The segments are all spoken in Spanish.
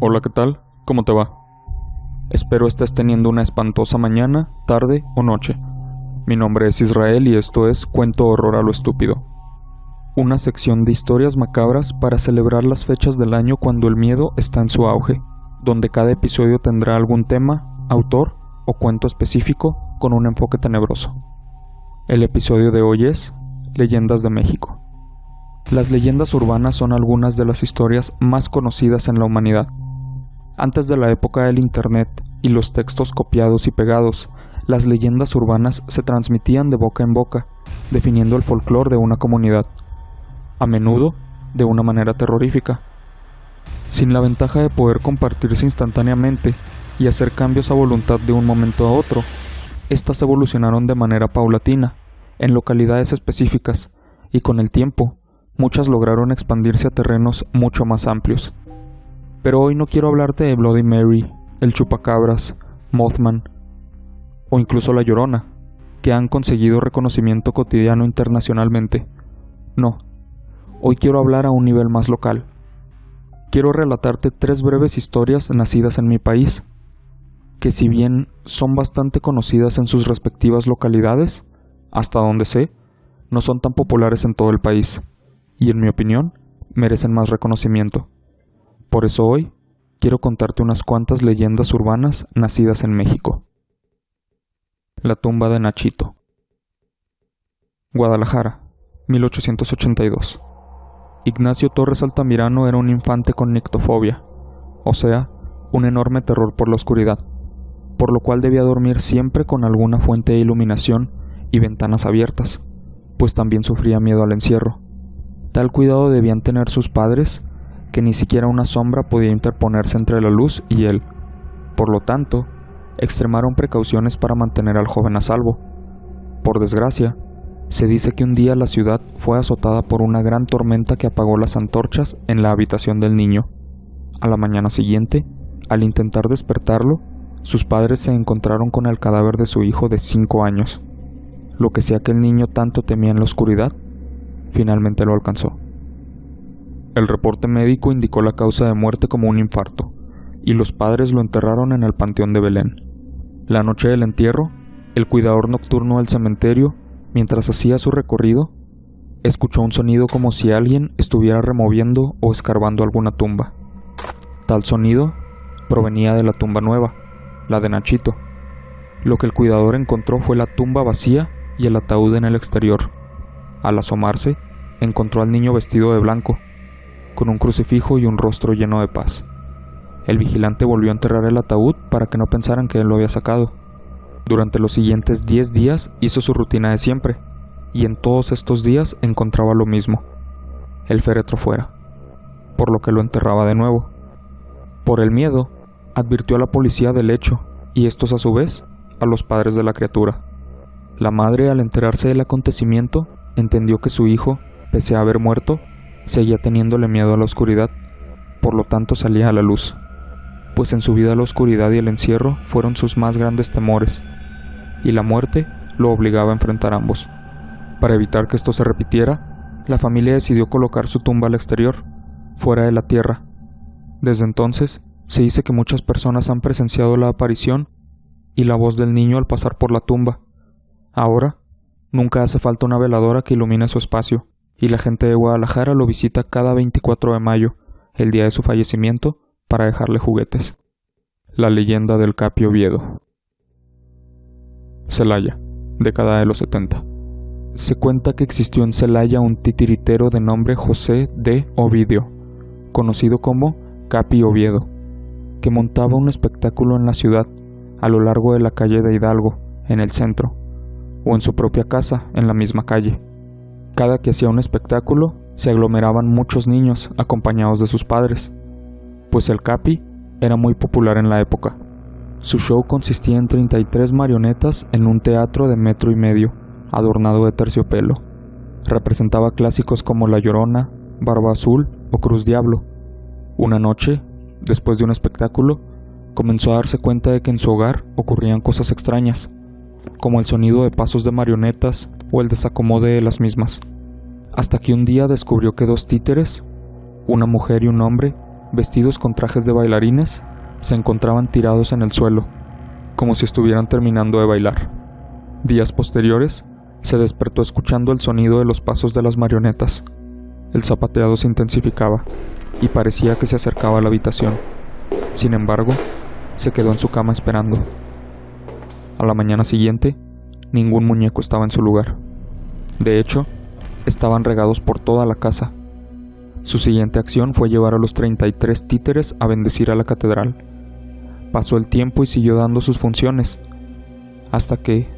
Hola, ¿qué tal? ¿Cómo te va? Espero estés teniendo una espantosa mañana, tarde o noche. Mi nombre es Israel y esto es Cuento Horror a lo Estúpido. Una sección de historias macabras para celebrar las fechas del año cuando el miedo está en su auge, donde cada episodio tendrá algún tema, autor o cuento específico con un enfoque tenebroso. El episodio de hoy es Leyendas de México. Las leyendas urbanas son algunas de las historias más conocidas en la humanidad. Antes de la época del internet y los textos copiados y pegados, las leyendas urbanas se transmitían de boca en boca, definiendo el folclore de una comunidad, a menudo de una manera terrorífica. Sin la ventaja de poder compartirse instantáneamente y hacer cambios a voluntad de un momento a otro, estas evolucionaron de manera paulatina, en localidades específicas, y con el tiempo, muchas lograron expandirse a terrenos mucho más amplios. Pero hoy no quiero hablarte de Bloody Mary, el Chupacabras, Mothman o incluso La Llorona, que han conseguido reconocimiento cotidiano internacionalmente. No, hoy quiero hablar a un nivel más local. Quiero relatarte 3 breves historias nacidas en mi país, que si bien son bastante conocidas en sus respectivas localidades, hasta donde sé, no son tan populares en todo el país, y en mi opinión, merecen más reconocimiento. Por eso hoy, quiero contarte unas cuantas leyendas urbanas nacidas en México. La tumba de Nachito. Guadalajara, 1882. Ignacio Torres Altamirano era un infante con nictofobia, o sea, un enorme terror por la oscuridad, por lo cual debía dormir siempre con alguna fuente de iluminación y ventanas abiertas, pues también sufría miedo al encierro. Tal cuidado debían tener sus padres, que ni siquiera una sombra podía interponerse entre la luz y él. Por lo tanto, extremaron precauciones para mantener al joven a salvo. Por desgracia, se dice que un día la ciudad fue azotada por una gran tormenta que apagó las antorchas en la habitación del niño. A la mañana siguiente, al intentar despertarlo, sus padres se encontraron con el cadáver de su hijo de 5 años. Lo que sea que el niño tanto temía en la oscuridad, finalmente lo alcanzó. El reporte médico indicó la causa de muerte como un infarto, y los padres lo enterraron en el Panteón de Belén. La noche del entierro, el cuidador nocturno del cementerio, mientras hacía su recorrido, escuchó un sonido como si alguien estuviera removiendo o escarbando alguna tumba. Tal sonido provenía de la tumba nueva, la de Nachito. Lo que el cuidador encontró fue la tumba vacía y el ataúd en el exterior. Al asomarse, encontró al niño vestido de blanco, con un crucifijo y un rostro lleno de paz. El vigilante volvió a enterrar el ataúd para que no pensaran que él lo había sacado. Durante los siguientes 10 días hizo su rutina de siempre, y en todos estos días encontraba lo mismo: el féretro fuera, por lo que lo enterraba de nuevo. Por el miedo, advirtió a la policía del hecho, y estos a su vez, a los padres de la criatura. La madre, al enterarse del acontecimiento, entendió que su hijo, pese a haber muerto, seguía teniéndole miedo a la oscuridad, por lo tanto salía a la luz, pues en su vida la oscuridad y el encierro fueron sus más grandes temores, y la muerte lo obligaba a enfrentar ambos. Para evitar que esto se repitiera, la familia decidió colocar su tumba al exterior, fuera de la tierra. Desde entonces, se dice que muchas personas han presenciado la aparición y la voz del niño al pasar por la tumba. Ahora, nunca hace falta una veladora que ilumine su espacio, y la gente de Guadalajara lo visita cada 24 de mayo, el día de su fallecimiento, para dejarle juguetes. La leyenda del Capi Oviedo. Celaya, década de los 70. Se cuenta que existió en Celaya un titiritero de nombre José de Ovidio, conocido como Capi Oviedo, que montaba un espectáculo en la ciudad, a lo largo de la calle de Hidalgo, en el centro, o en su propia casa, en la misma calle. Cada que hacía un espectáculo, se aglomeraban muchos niños acompañados de sus padres, pues el Capi era muy popular en la época. Su show consistía en 33 marionetas en un teatro de 1,5 metros, adornado de terciopelo. Representaba clásicos como La Llorona, Barba Azul o Cruz Diablo. Una noche, después de un espectáculo, comenzó a darse cuenta de que en su hogar ocurrían cosas extrañas, como el sonido de pasos de marionetas o el desacomode de las mismas. Hasta que un día descubrió que 2 títeres, una mujer y un hombre, vestidos con trajes de bailarines, se encontraban tirados en el suelo, como si estuvieran terminando de bailar. Días posteriores, se despertó escuchando el sonido de los pasos de las marionetas. El zapateado se intensificaba y parecía que se acercaba a la habitación. Sin embargo, se quedó en su cama esperando. A la mañana siguiente, ningún muñeco estaba en su lugar. De hecho, estaban regados por toda la casa. Su siguiente acción fue llevar a los 33 títeres a bendecir a la catedral. Pasó el tiempo y siguió dando sus funciones, hasta que,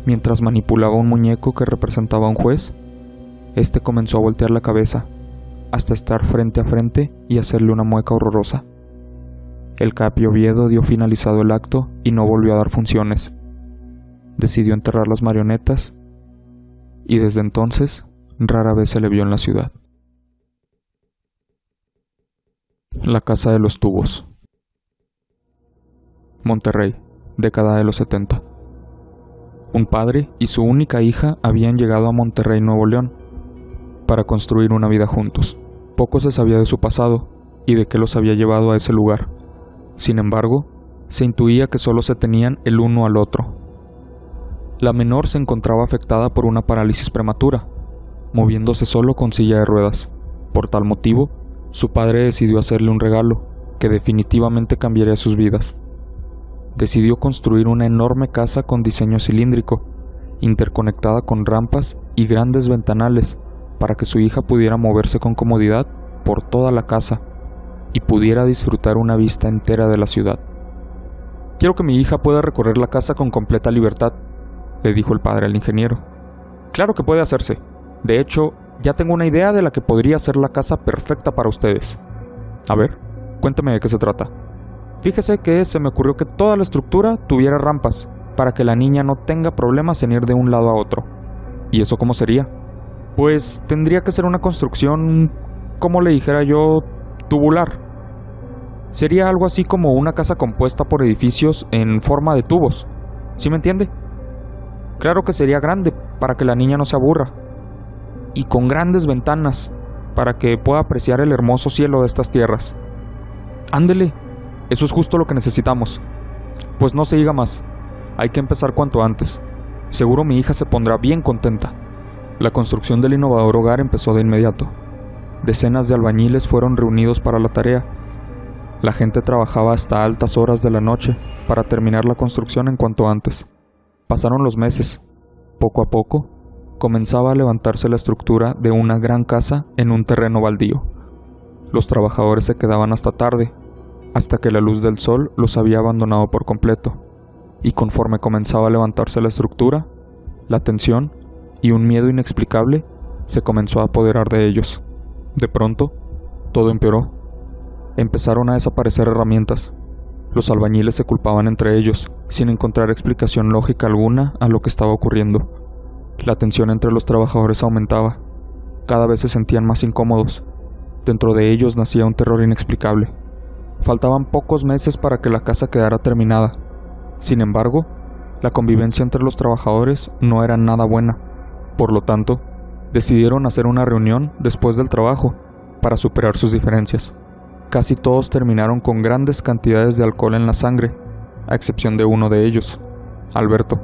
mientras manipulaba un muñeco que representaba a un juez, este comenzó a voltear la cabeza, hasta estar frente a frente y hacerle una mueca horrorosa. El Capi Oviedo dio finalizado el acto y no volvió a dar funciones. Decidió enterrar las marionetas y desde entonces rara vez se le vio en la ciudad. La Casa de los Tubos. Monterrey, década de los 70. Un padre y su única hija habían llegado a Monterrey, Nuevo León, para construir una vida juntos. Poco se sabía de su pasado y de qué los había llevado a ese lugar. Sin embargo, se intuía que solo se tenían el uno al otro. La menor se encontraba afectada por una parálisis prematura, moviéndose solo con silla de ruedas. Por tal motivo, su padre decidió hacerle un regalo que definitivamente cambiaría sus vidas. Decidió construir una enorme casa con diseño cilíndrico, interconectada con rampas y grandes ventanales para que su hija pudiera moverse con comodidad por toda la casa y pudiera disfrutar una vista entera de la ciudad. «Quiero que mi hija pueda recorrer la casa con completa libertad», le dijo el padre al ingeniero. «Claro que puede hacerse. De hecho, ya tengo una idea de la que podría ser la casa perfecta para ustedes. A ver, cuénteme de qué se trata». Fíjese que se me ocurrió que toda la estructura tuviera rampas, para que la niña no tenga problemas en ir de un lado a otro. ¿Y eso cómo sería? Pues tendría que ser una construcción, como le dijera yo, tubular. Sería algo así como una casa compuesta por edificios en forma de tubos. ¿Sí me entiende? Claro que sería grande, para que la niña no se aburra. Y con grandes ventanas, para que pueda apreciar el hermoso cielo de estas tierras. Ándele. Eso es justo lo que necesitamos. Pues no se diga más. Hay que empezar cuanto antes. Seguro mi hija se pondrá bien contenta. La construcción del innovador hogar empezó de inmediato. Decenas de albañiles fueron reunidos para la tarea. La gente trabajaba hasta altas horas de la noche para terminar la construcción en cuanto antes. Pasaron los meses. Poco a poco, comenzaba a levantarse la estructura de una gran casa en un terreno baldío. Los trabajadores se quedaban hasta tarde, hasta que la luz del sol los había abandonado por completo, y conforme comenzaba a levantarse la estructura, la tensión y un miedo inexplicable se comenzó a apoderar de ellos. De pronto, todo empeoró. Empezaron a desaparecer herramientas. Los albañiles se culpaban entre ellos, sin encontrar explicación lógica alguna a lo que estaba ocurriendo. La tensión entre los trabajadores aumentaba. Cada vez se sentían más incómodos. Dentro de ellos nacía un terror inexplicable. Faltaban pocos meses para que la casa quedara terminada. Sin embargo, la convivencia entre los trabajadores no era nada buena. Por lo tanto, decidieron hacer una reunión después del trabajo para superar sus diferencias. Casi todos terminaron con grandes cantidades de alcohol en la sangre, a excepción de uno de ellos, Alberto,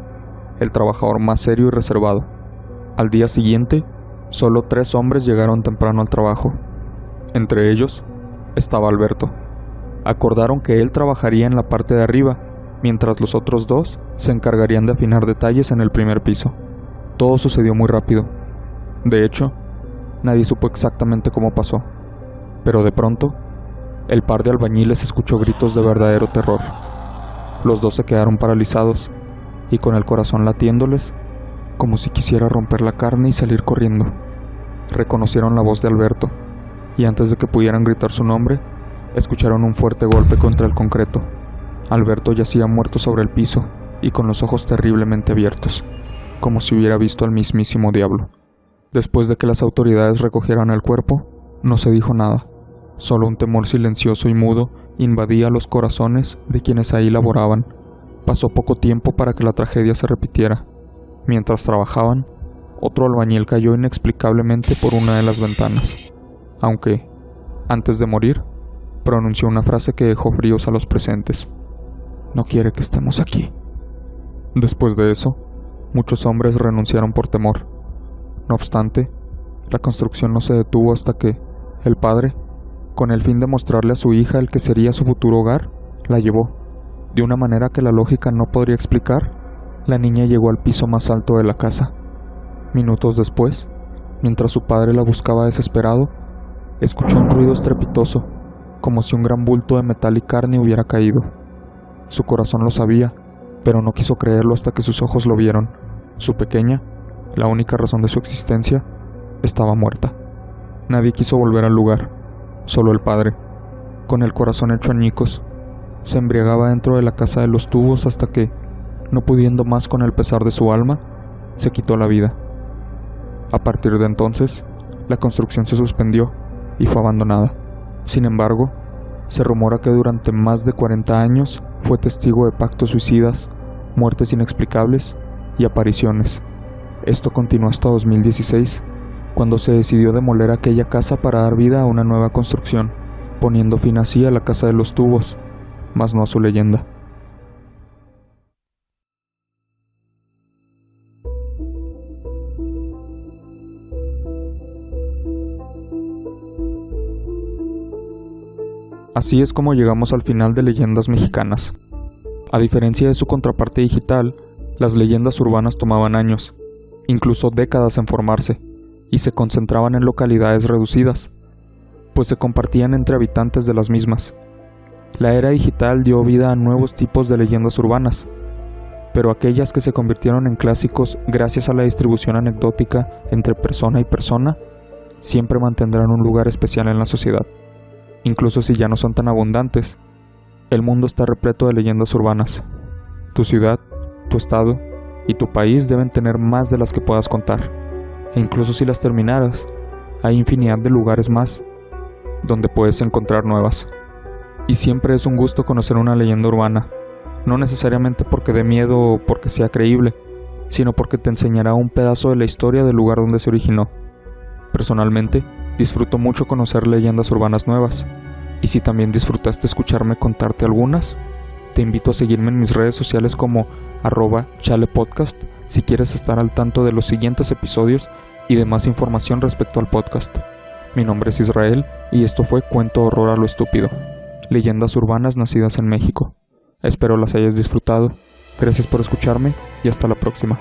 el trabajador más serio y reservado. Al día siguiente, solo 3 hombres llegaron temprano al trabajo. Entre ellos estaba Alberto. Acordaron que él trabajaría en la parte de arriba, mientras los otros 2 se encargarían de afinar detalles en el primer piso. Todo sucedió muy rápido. De hecho, nadie supo exactamente cómo pasó. Pero de pronto, el par de albañiles escuchó gritos de verdadero terror. Los 2 se quedaron paralizados y con el corazón latiéndoles, como si quisiera romper la carne y salir corriendo. Reconocieron la voz de Alberto, y antes de que pudieran gritar su nombre, escucharon un fuerte golpe contra el concreto. Alberto yacía muerto sobre el piso y con los ojos terriblemente abiertos, como si hubiera visto al mismísimo diablo. Después de que las autoridades recogieran el cuerpo, no se dijo nada. Solo un temor silencioso y mudo invadía los corazones de quienes ahí laboraban. Pasó poco tiempo para que la tragedia se repitiera. Mientras trabajaban, otro albañil cayó inexplicablemente por una de las ventanas, aunque, antes de morir, pronunció una frase que dejó fríos a los presentes. No quiere que estemos aquí. Después de eso, muchos hombres renunciaron por temor. No obstante, la construcción no se detuvo hasta que el padre, con el fin de mostrarle a su hija el que sería su futuro hogar, la llevó. De una manera que la lógica no podría explicar, la niña llegó al piso más alto de la casa. Minutos después, mientras su padre la buscaba desesperado, escuchó un ruido estrepitoso, como si un gran bulto de metal y carne hubiera caído. Su corazón lo sabía, pero no quiso creerlo hasta que sus ojos lo vieron. Su pequeña, la única razón de su existencia, estaba muerta. Nadie quiso volver al lugar, solo el padre, con el corazón hecho añicos. Se embriagaba dentro de la casa de los tubos hasta que, no pudiendo más con el pesar de su alma, se quitó la vida. A partir de entonces, la construcción se suspendió y fue abandonada. Sin embargo, se rumora que durante más de 40 años fue testigo de pactos suicidas, muertes inexplicables y apariciones. Esto continuó hasta 2016, cuando se decidió demoler aquella casa para dar vida a una nueva construcción, poniendo fin así a la casa de los tubos, mas no a su leyenda. Así es como llegamos al final de Leyendas Mexicanas. A diferencia de su contraparte digital, las leyendas urbanas tomaban años, incluso décadas en formarse, y se concentraban en localidades reducidas, pues se compartían entre habitantes de las mismas. La era digital dio vida a nuevos tipos de leyendas urbanas, pero aquellas que se convirtieron en clásicos gracias a la distribución anecdótica entre persona y persona, siempre mantendrán un lugar especial en la sociedad. Incluso si ya no son tan abundantes, el mundo está repleto de leyendas urbanas. Tu ciudad, tu estado y tu país deben tener más de las que puedas contar. E incluso si las terminaras, hay infinidad de lugares más donde puedes encontrar nuevas. Y siempre es un gusto conocer una leyenda urbana, no necesariamente porque dé miedo o porque sea creíble, sino porque te enseñará un pedazo de la historia del lugar donde se originó. Personalmente, disfruto mucho conocer leyendas urbanas nuevas, y si también disfrutaste escucharme contarte algunas, te invito a seguirme en mis redes sociales como @chalepodcast si quieres estar al tanto de los siguientes episodios y de más información respecto al podcast. Mi nombre es Israel y esto fue Cuento Horror a lo Estúpido, leyendas urbanas nacidas en México. Espero las hayas disfrutado. Gracias por escucharme y hasta la próxima.